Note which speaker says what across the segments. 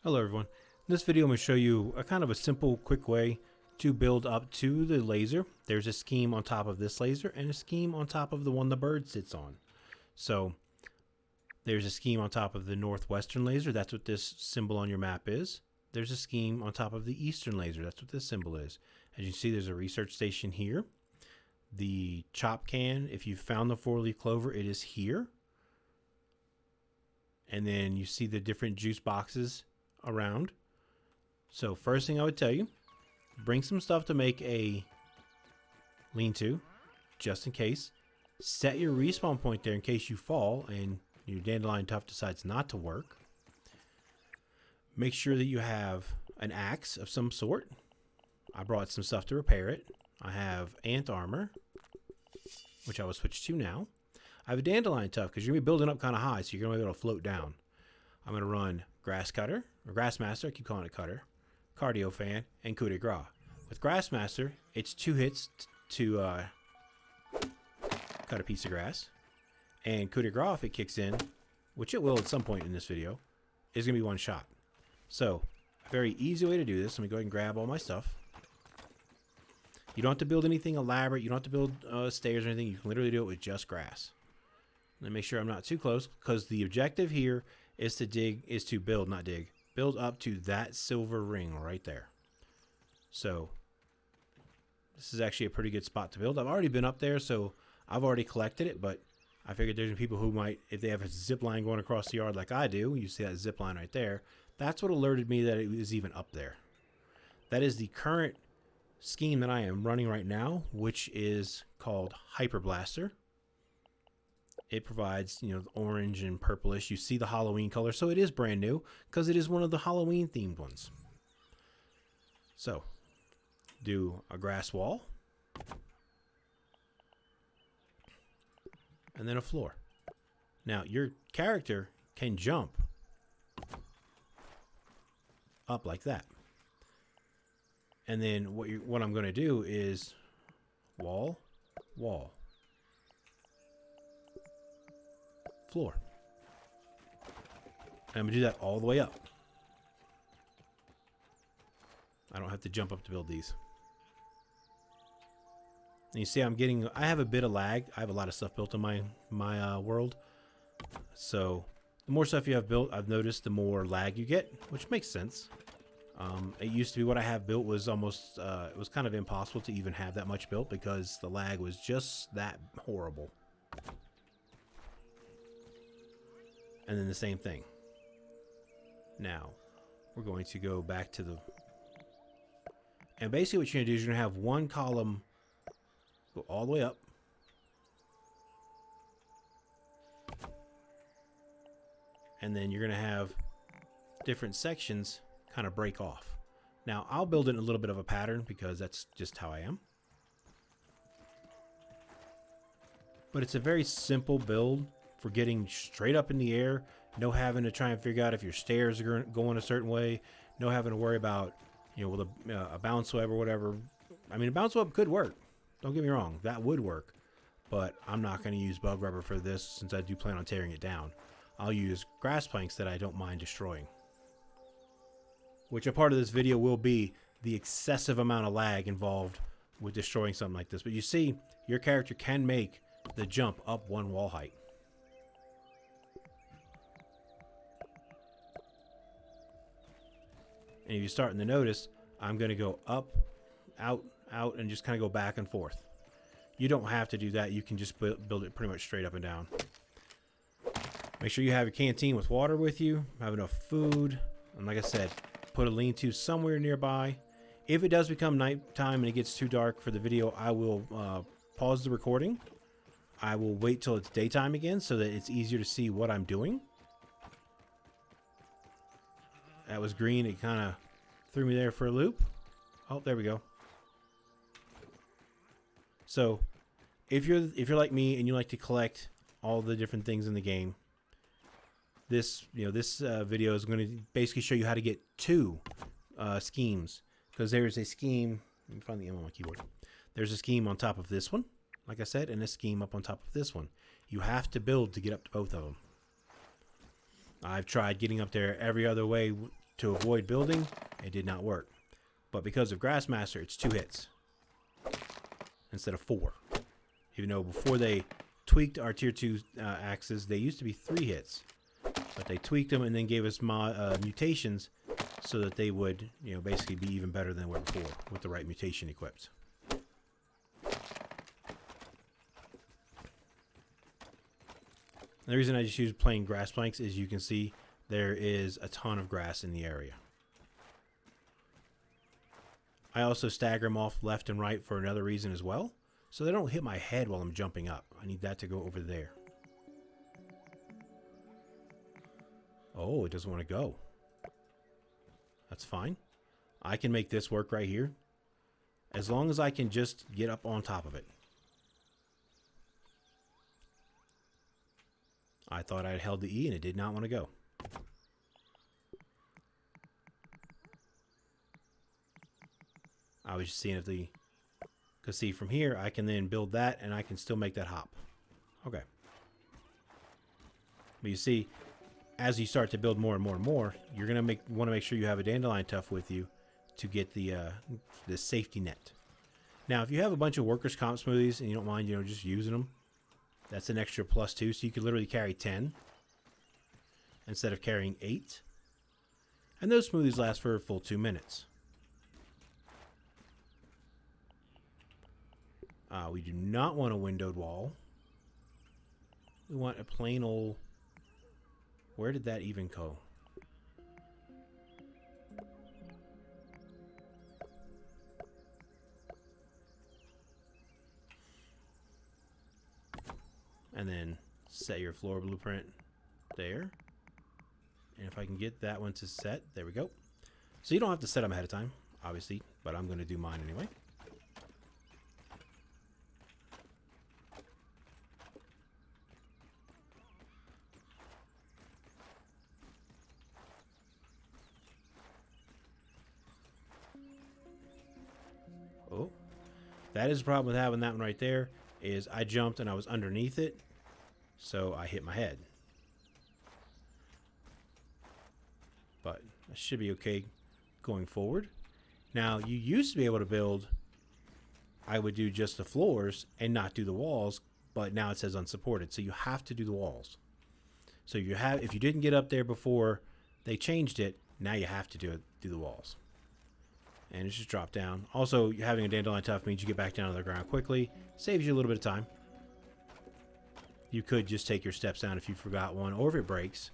Speaker 1: Hello everyone. In this video I'm going to show you a kind of a simple, quick way to build up to the laser. There's a scheme on top of this laser and a scheme on top of the one the bird sits on. So there's a scheme on top of the northwestern laser. That's what this symbol on your map is. There's a scheme on top of the eastern laser. That's what this symbol is. As you can see, there's a research station here. The chop can, if you found the 4-leaf clover, it is here. And then you see the different juice boxes around. So first thing I would tell you, bring some stuff to make a lean-to, just in case. Set your respawn point there in case you fall and your dandelion tuft decides not to work. Make sure that you have an axe of some sort. I brought some stuff to repair it. I have ant armor, which I will switch to now. I have a dandelion tuft because you're going to be building up kind of high, so you're going to be able to float down. I'm going to run grass cutter, or grass master, I keep calling it cutter, cardio fan, and coup de grace. With grass master, it's 2 hits to cut a piece of grass. And coup de grace, if it kicks in, which it will at some point in this video, is going to be 1 shot. So, a very easy way to do this. Let me go ahead and grab all my stuff. You don't have to build anything elaborate. You don't have to build stairs or anything. You can literally do it with just grass. Let me make sure I'm not too close, because the objective here is to build up to that silver ring right there. So this is actually a pretty good spot to build. I've already been up there, so I've already collected it, but I figured there's people who might, if they have a zip line going across the yard like I do, you see that zip line right there, that's what alerted me that it was even up there. That is the current scheme that I am running right now, which is called Hyper Blaster. It provides, you know, orange and purplish. You see the Halloween color, so it is brand new because it is one of the Halloween themed ones. So, do a grass wall, and then a floor. Now, your character can jump up like that. And then what I'm going to do is wall, wall, floor. And I'm going to do that all the way up. I don't have to jump up to build these. And you see I have a bit of lag. I have a lot of stuff built in my world. So the more stuff you have built, I've noticed the more lag you get, which makes sense. It used to be what I have built was almost, it was kind of impossible to even have that much built because the lag was just that horrible. And then the same thing. Now, we're going to go back to the... And basically what you're going to do is you're going to have one column go all the way up. And then you're going to have different sections kind of break off. Now, I'll build it in a little bit of a pattern because that's just how I am. But it's a very simple build for getting straight up in the air, no having to try and figure out if your stairs are going a certain way, no having to worry about, you know, with a bounce web or whatever. I mean, a bounce web could work. Don't get me wrong, that would work. But I'm not going to use bug rubber for this since I do plan on tearing it down. I'll use grass planks that I don't mind destroying. Which a part of this video will be the excessive amount of lag involved with destroying something like this. But you see, your character can make the jump up 1 wall height. And if you're starting to notice, I'm going to go up, out, out, and just kind of go back and forth. You don't have to do that. You can just build it pretty much straight up and down. Make sure you have your canteen with water with you, have enough food, and like I said, put a lean-to somewhere nearby. If it does become nighttime and it gets too dark for the video, I will pause the recording. I will wait till it's daytime again so that it's easier to see what I'm doing. That was green. It kind of threw me there for a loop. Oh, there we go. So, if you're like me and you like to collect all the different things in the game, this video is going to basically show you how to get 2 schemes, because there's a scheme. Let me find the M on my keyboard. There's a scheme on top of this one, like I said, and a scheme up on top of this one. You have to build to get up to both of them. I've tried getting up there every other way to avoid building, it did not work. But because of Grassmaster, it's 2 hits instead of 4. Even though before they tweaked our tier 2 axes, they used to be 3 hits. But they tweaked them and then gave us mutations so that they would, basically be even better than they were before with the right mutation equipped. And the reason I just use plain grass planks is you can see there is a ton of grass in the area. I also stagger them off left and right for another reason as well, so they don't hit my head while I'm jumping up. I need that to go over there. Oh, it doesn't want to go. That's fine. I can make this work right here, as long as I can just get up on top of it. I thought I had held the E and it did not want to go. I was just seeing if the... Because see, from here, I can then build that and I can still make that hop. Okay. But you see, as you start to build more and more and more, you're going to want to make sure you have a dandelion tuft with you to get the safety net. Now, if you have a bunch of workers' comp smoothies and you don't mind, just using them, that's an extra +2, so you could literally carry 10 instead of carrying 8. And those smoothies last for a full 2 minutes. We do not want a windowed wall. We want a plain old... Where did that even go? And then set your floor blueprint there. And if I can get that one to set, there we go. So you don't have to set them ahead of time, obviously, but I'm going to do mine anyway. Oh, that is the problem with having that one right there, is I jumped and I was underneath it, so I hit my head. But that should be okay going forward. Now, you used to be able to build, I would do just the floors and not do the walls, but now it says unsupported, so you have to do the walls. So if you didn't get up there before they changed it, now you have to do the walls. And it's just drop down. Also, having a dandelion tuft means you get back down to the ground quickly. Saves you a little bit of time. You could just take your steps down if you forgot one, or if it breaks.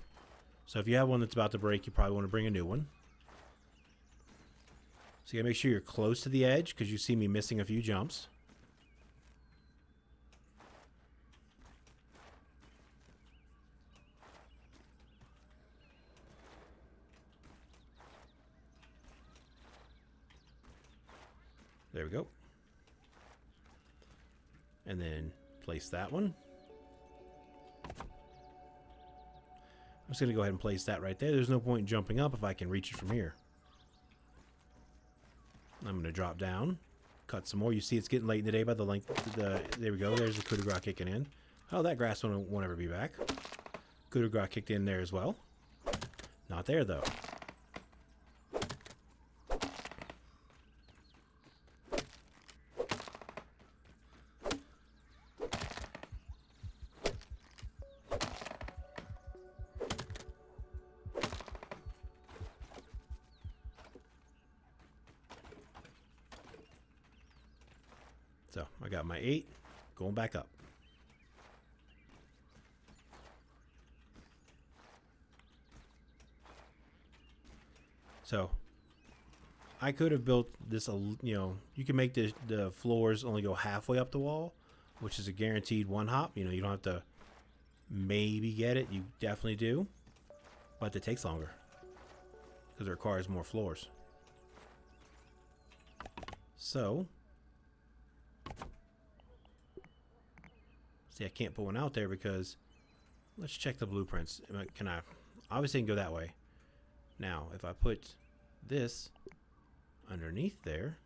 Speaker 1: So if you have one that's about to break, you probably want to bring a new one. So you gotta make sure you're close to the edge, because you see me missing a few jumps. There we go. And then place that one. I'm just going to go ahead and place that right there. There's no point in jumping up if I can reach it from here. I'm going to drop down, cut some more. You see it's getting late in the day by the length. There we go. There's the coup de grace kicking in. Oh, that grass one won't ever be back. Coup de grace kicked in there as well. Not there, though. So I got my 8 going back up. So I could have built this, you can make the floors only go halfway up the wall, which is a guaranteed one hop. You don't have to maybe get it. You definitely do. But it takes longer because it requires more floors. So see, I can't put one out there because let's check the blueprints. Can I? Obviously, I can go that way. Now, if I put this underneath there,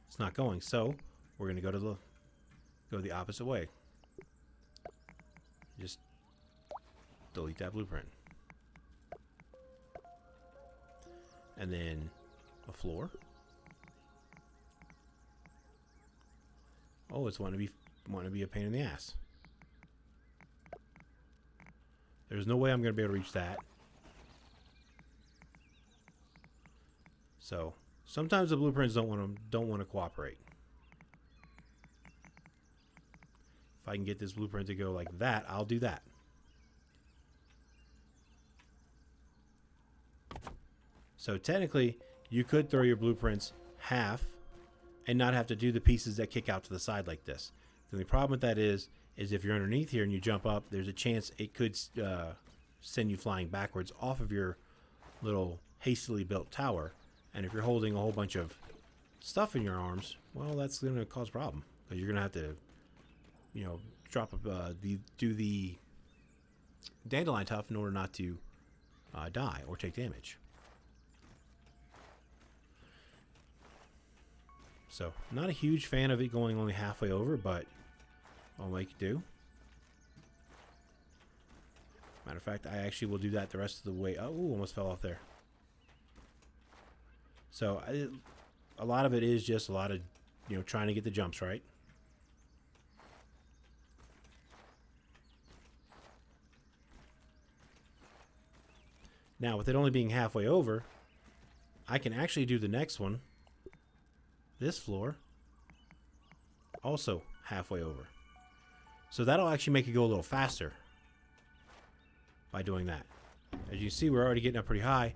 Speaker 1: it's not going. So we're going to go the opposite way. Just delete that blueprint. and then a floor. Oh, it's want to be a pain in the ass. There's no way I'm going to be able to reach that. So sometimes the blueprints don't want to cooperate. If I can get this blueprint to go like that, I'll do that. So technically, you could throw your blueprints half and not have to do the pieces that kick out to the side like this. The only problem with that is if you're underneath here and you jump up, there's a chance it could send you flying backwards off of your little hastily built tower. And if you're holding a whole bunch of stuff in your arms, well, that's going to cause a problem. Because you're going to have to, you know, do the dandelion tuft in order not to die or take damage. So, not a huge fan of it going only halfway over, but I'll make it do. Matter of fact, I actually will do that the rest of the way. Oh, almost fell off there. So, a lot of it is just a lot of, you know, trying to get the jumps right. Now, with it only being halfway over, I can actually do the next one. This floor, also halfway over. So that'll actually make it go a little faster by doing that. As you see, we're already getting up pretty high.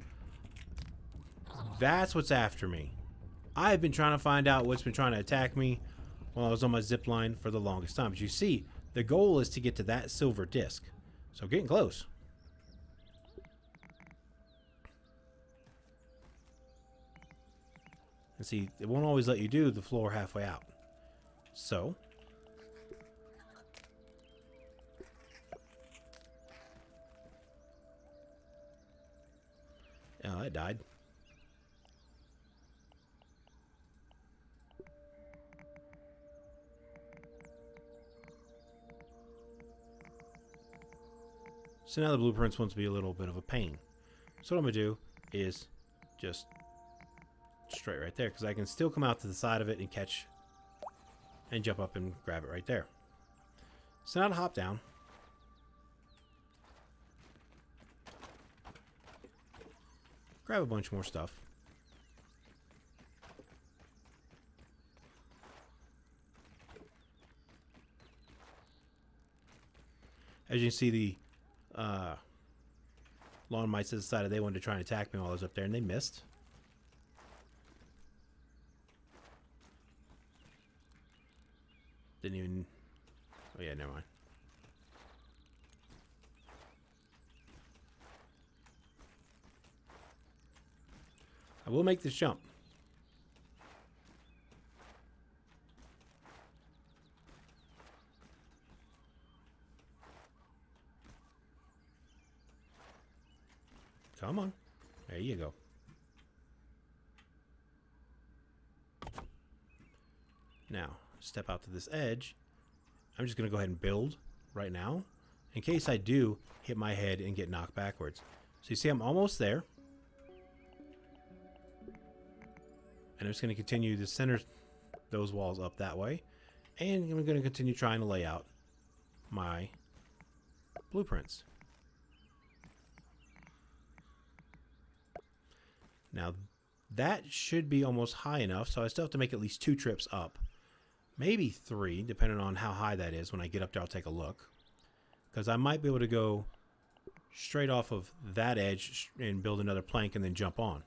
Speaker 1: That's what's after me. I've been trying to find out what's been trying to attack me while I was on my zip line for the longest time. But you see, the goal is to get to that silver disc. So getting close. And see, it won't always let you do the floor halfway out. So, oh, that died. So now the blueprints want to be a little bit of a pain. So what I'm going to do is just straight right there, because I can still come out to the side of it and catch and jump up and grab it right there. So now to hop down. Grab a bunch more stuff. As you can see, the lawn mites decided they wanted to try and attack me while I was up there, and they missed. Didn't even... Oh yeah, never mind. I will make this jump. Come on. There you go. Now, step out to this edge. I'm just going to go ahead and build right now in case I do hit my head and get knocked backwards. So you see I'm almost there. And I'm just going to continue to center those walls up that way. And I'm going to continue trying to lay out my blueprints. Now, that should be almost high enough, so I still have to make at least 2 trips up. Maybe 3, depending on how high that is. When I get up there, I'll take a look. Because I might be able to go straight off of that edge and build another plank and then jump on.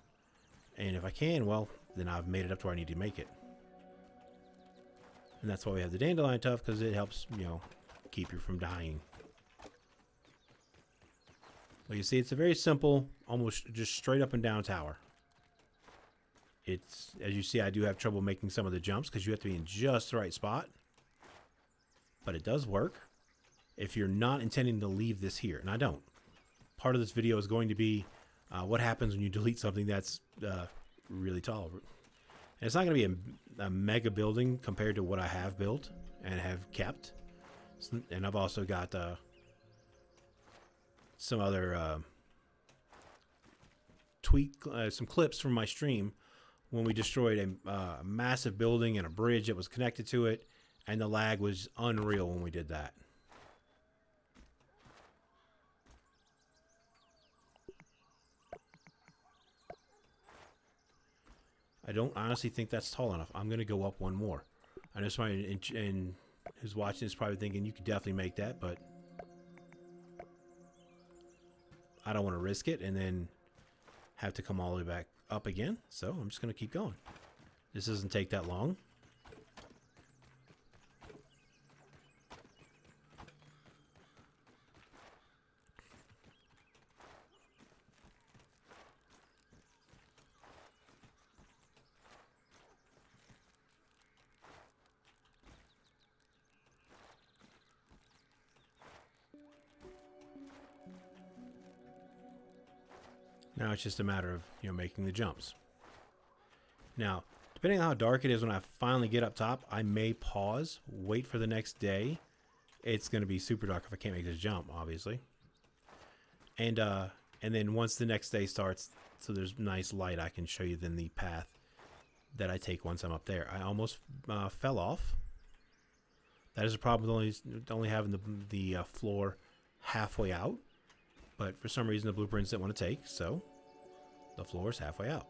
Speaker 1: And if I can, well, then I've made it up to where I need to make it. And that's why we have the dandelion tuft, because it helps, you know, keep you from dying. Well, you see, it's a very simple, almost just straight up and down tower. It's, as you see, I do have trouble making some of the jumps because you have to be in just the right spot. But it does work if you're not intending to leave this here. And I don't. Part of this video is going to be what happens when you delete something that's really tall. And it's not going to be a mega building compared to what I have built and have kept. And I've also got some other some clips from my stream when we destroyed a massive building and a bridge that was connected to it, and the lag was unreal when we did that. I don't honestly think that's tall enough. I'm going to go up one more. I know somebody who's watching is probably thinking you could definitely make that, but I don't want to risk it and then have to come all the way back up again. So I'm just going to keep going. This doesn't take that long. Now it's just a matter of, making the jumps. Now, depending on how dark it is when I finally get up top, I may pause, wait for the next day. It's going to be super dark if I can't make this jump, obviously. And then once the next day starts, so there's nice light, I can show you then the path that I take once I'm up there. I almost fell off. That is a problem with only having the floor halfway out. But for some reason, the blueprints didn't want to take, so the floor is halfway out.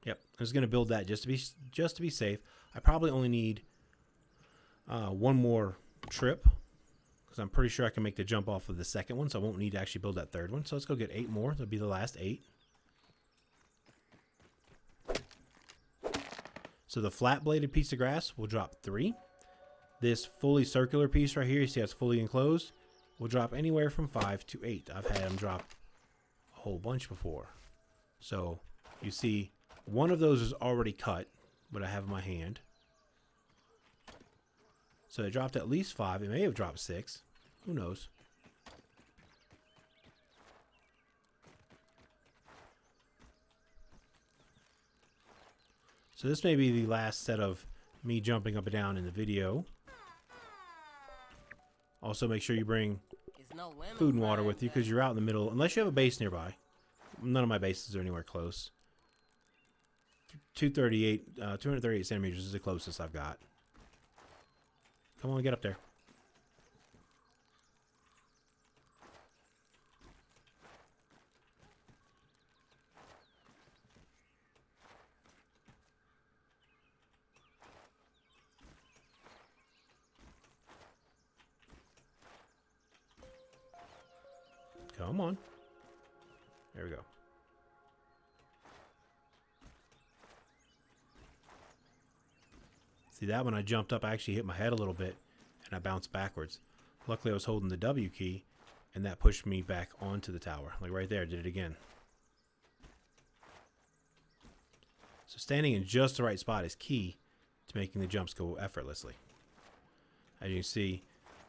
Speaker 1: Yep, I was going to build that just to be safe. I probably only need one more trip, because I'm pretty sure I can make the jump off of the second one, so I won't need to actually build that third one. So let's go get 8 more. That'll be the last 8. So the flat-bladed piece of grass will drop 3. This fully circular piece right here, you see how it's fully enclosed, will drop anywhere from 5 to 8. I've had them drop a whole bunch before. So you see one of those is already cut, what I have in my hand. So it dropped at least 5. It may have dropped 6. Who knows? So this may be the last set of me jumping up and down in the video. Also, make sure you bring food and water with you, because you're out in the middle, unless you have a base nearby. None of my bases are anywhere close. 238 centimeters is the closest I've got. Come on, get up there. Come on. There we go. See, that when I jumped up, I actually hit my head a little bit, and I bounced backwards. Luckily, I was holding the W key, and that pushed me back onto the tower. Like right there, did it again. So standing in just the right spot is key to making the jumps go effortlessly. As you can see,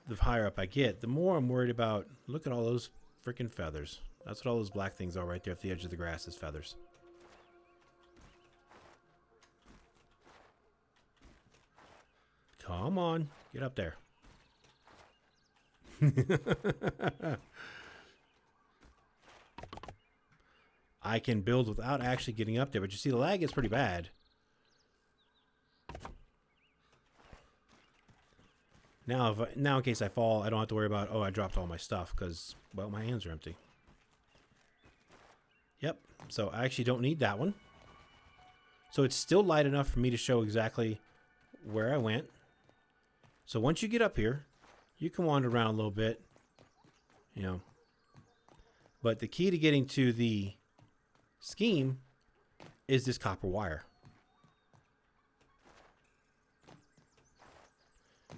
Speaker 1: the higher up I get, the more I'm worried about, look at all those freaking feathers. That's what all those black things are right there at the edge of the grass, is feathers. Come on, get up there. I can build without actually getting up there, but you see the lag is pretty bad. Now, in case I fall, I don't have to worry about, oh, I dropped all my stuff, because, well, my hands are empty. Yep, so I actually don't need that one. So it's still light enough for me to show exactly where I went. So once you get up here, you can wander around a little bit, But the key to getting to the scheme is this copper wire.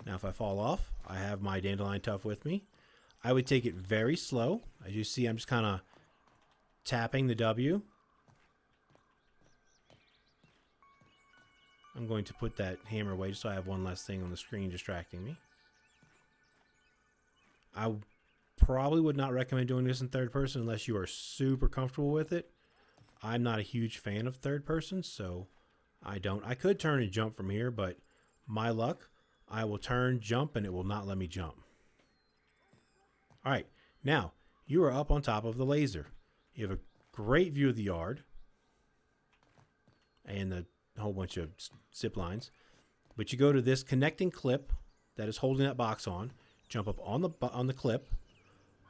Speaker 1: Now, if I fall off, I have my dandelion tuft with me. I would take it very slow. As you see, I'm just kind of tapping the W. I'm going to put that hammer away just so I have one less thing on the screen distracting me. I probably would not recommend doing this in third person unless you are super comfortable with it. I'm not a huge fan of third person, so I don't. I could turn and jump from here, but my luck, I will turn, jump, and it will not let me jump. All right, now you are up on top of the laser. You have a great view of the yard and a whole bunch of zip lines. But you go to this connecting clip that is holding that box on, jump up on the clip,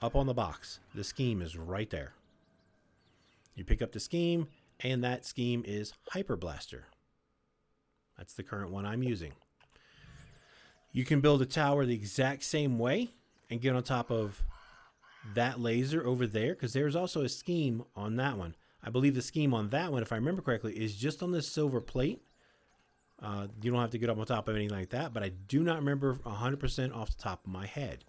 Speaker 1: up on the box. The scheme is right there. You pick up the scheme, and that scheme is Hyper Blaster. That's the current one I'm using. You can build a tower the exact same way and get on top of that laser over there, because there's also a scheme on that one. I believe the scheme on that one, if I remember correctly, is just on this silver plate. You don't have to get up on top of anything like that, but I do not remember 100% off the top of my head.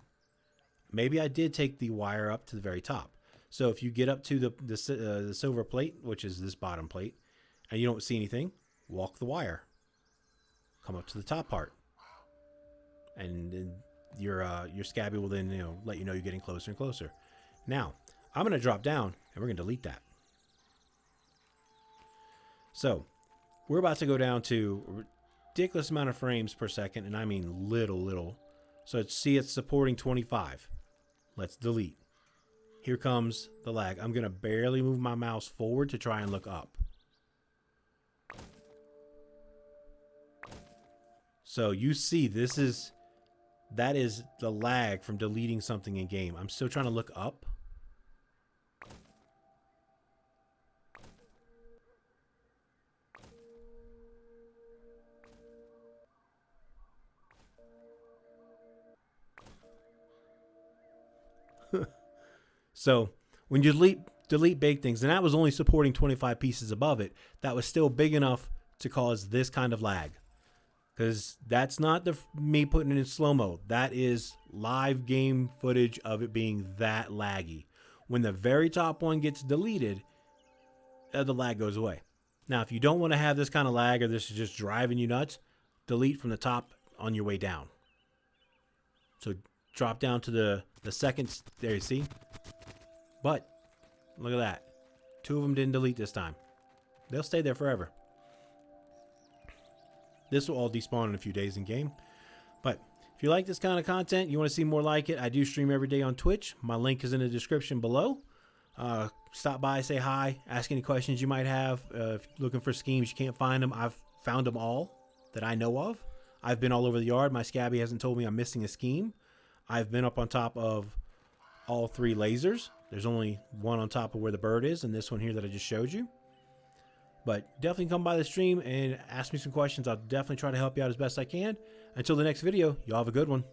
Speaker 1: Maybe I did take the wire up to the very top. So if you get up to the silver plate, which is this bottom plate, and you don't see anything, walk the wire. Come up to the top part, and your Scabby will then let you know you're getting closer and closer. Now I'm going to drop down, and we're going to delete that. So we're about to go down to a ridiculous amount of frames per second, and I mean little. So see, it's supporting 25. Let's delete. Here comes the lag. I'm going to barely move my mouse forward to try and look up. So you see, that is the lag from deleting something in game. I'm still trying to look up. So when you delete big things, and that was only supporting 25 pieces above it, that was still big enough to cause this kind of lag. Because that's not me putting it in slow-mo. That is live game footage of it being that laggy. When the very top one gets deleted, the lag goes away. Now, if you don't want to have this kind of lag, or this is just driving you nuts, delete from the top on your way down. So drop down to the second. There you see. But look at that. 2 of them didn't delete this time. They'll stay there forever. This will all despawn in a few days in game. But if you like this kind of content, you want to see more like it, I do stream every day on Twitch. My link is in the description below. Stop by, say hi, ask any questions you might have. If you're looking for schemes, you can't find them. I've found them all that I know of. I've been all over the yard. My Scabby hasn't told me I'm missing a scheme. I've been up on top of all 3 lasers. There's only one on top of where the bird is, and this one here that I just showed you. But definitely come by the stream and ask me some questions. I'll definitely try to help you out as best I can. Until the next video, y'all have a good one.